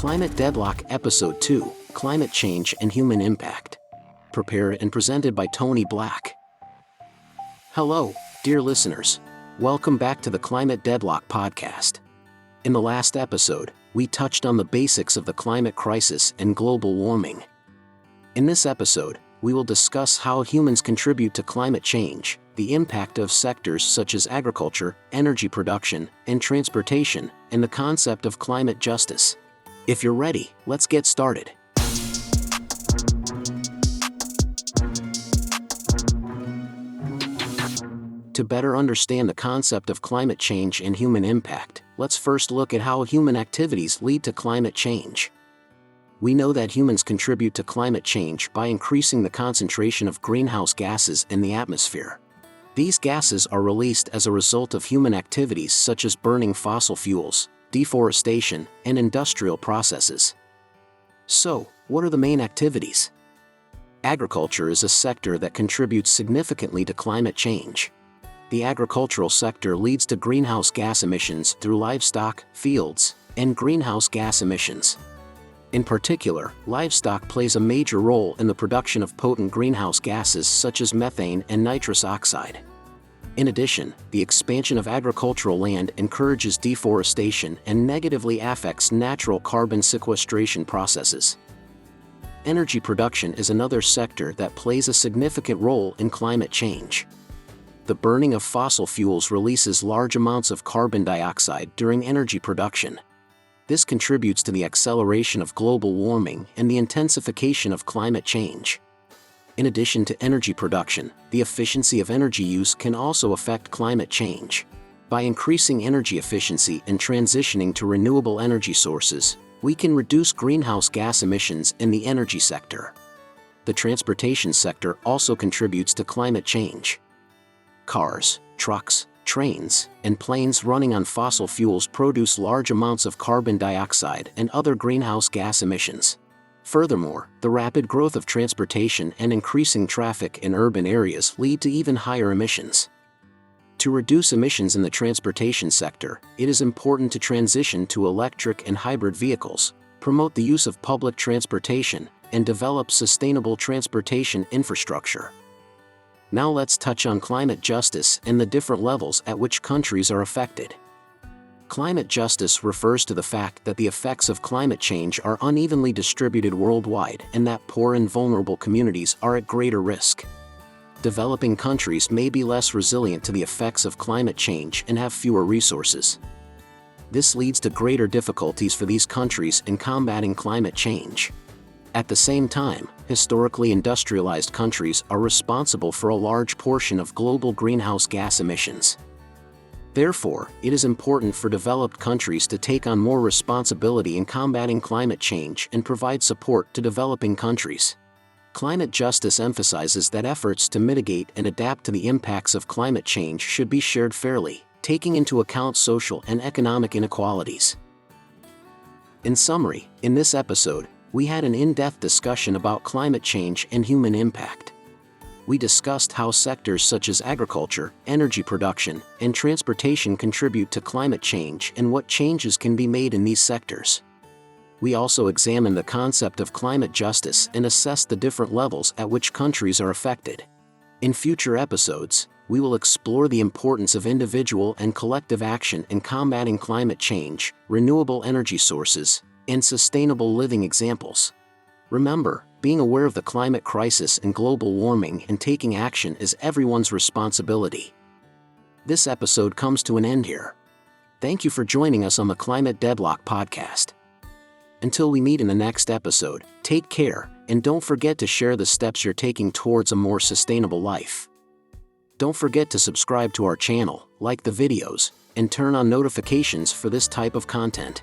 Climate Deadlock Episode 2, Climate Change and Human Impact. Prepared and presented by Tony Black. Hello, dear listeners. Welcome back to the Climate Deadlock podcast. In the last episode, we touched on the basics of the climate crisis and global warming. In this episode, we will discuss how humans contribute to climate change, the impact of sectors such as agriculture, energy production, and transportation, and the concept of climate justice. If you're ready, let's get started. To better understand the concept of climate change and human impact, let's first look at how human activities lead to climate change. We know that humans contribute to climate change by increasing the concentration of greenhouse gases in the atmosphere. These gases are released as a result of human activities such as burning fossil fuels, deforestation, and industrial processes. So, what are the main activities? Agriculture is a sector that contributes significantly to climate change. The agricultural sector leads to greenhouse gas emissions through livestock, fields, and greenhouse gas emissions. In particular, livestock plays a major role in the production of potent greenhouse gases such as methane and nitrous oxide. In addition, the expansion of agricultural land encourages deforestation and negatively affects natural carbon sequestration processes. Energy production is another sector that plays a significant role in climate change. The burning of fossil fuels releases large amounts of carbon dioxide during energy production. This contributes to the acceleration of global warming and the intensification of climate change. In addition to energy production, the efficiency of energy use can also affect climate change. By increasing energy efficiency and transitioning to renewable energy sources, we can reduce greenhouse gas emissions in the energy sector. The transportation sector also contributes to climate change. Cars, trucks, trains, and planes running on fossil fuels produce large amounts of carbon dioxide and other greenhouse gas emissions. Furthermore, the rapid growth of transportation and increasing traffic in urban areas lead to even higher emissions. To reduce emissions in the transportation sector, it is important to transition to electric and hybrid vehicles, promote the use of public transportation, and develop sustainable transportation infrastructure. Now let's touch on climate justice and the different levels at which countries are affected. Climate justice refers to the fact that the effects of climate change are unevenly distributed worldwide and that poor and vulnerable communities are at greater risk. Developing countries may be less resilient to the effects of climate change and have fewer resources. This leads to greater difficulties for these countries in combating climate change. At the same time, historically industrialized countries are responsible for a large portion of global greenhouse gas emissions. Therefore, it is important for developed countries to take on more responsibility in combating climate change and provide support to developing countries. Climate justice emphasizes that efforts to mitigate and adapt to the impacts of climate change should be shared fairly, taking into account social and economic inequalities. In summary, in this episode, we had an in-depth discussion about climate change and human impact. We discussed how sectors such as agriculture, energy production, and transportation contribute to climate change and what changes can be made in these sectors. We also examined the concept of climate justice and assessed the different levels at which countries are affected. In future episodes, we will explore the importance of individual and collective action in combating climate change, renewable energy sources, and sustainable living examples. Remember, being aware of the climate crisis and global warming and taking action is everyone's responsibility. This episode comes to an end here. Thank you for joining us on the Climate Deadlock podcast. Until we meet in the next episode, take care, and don't forget to share the steps you're taking towards a more sustainable life. Don't forget to subscribe to our channel, like the videos, and turn on notifications for this type of content.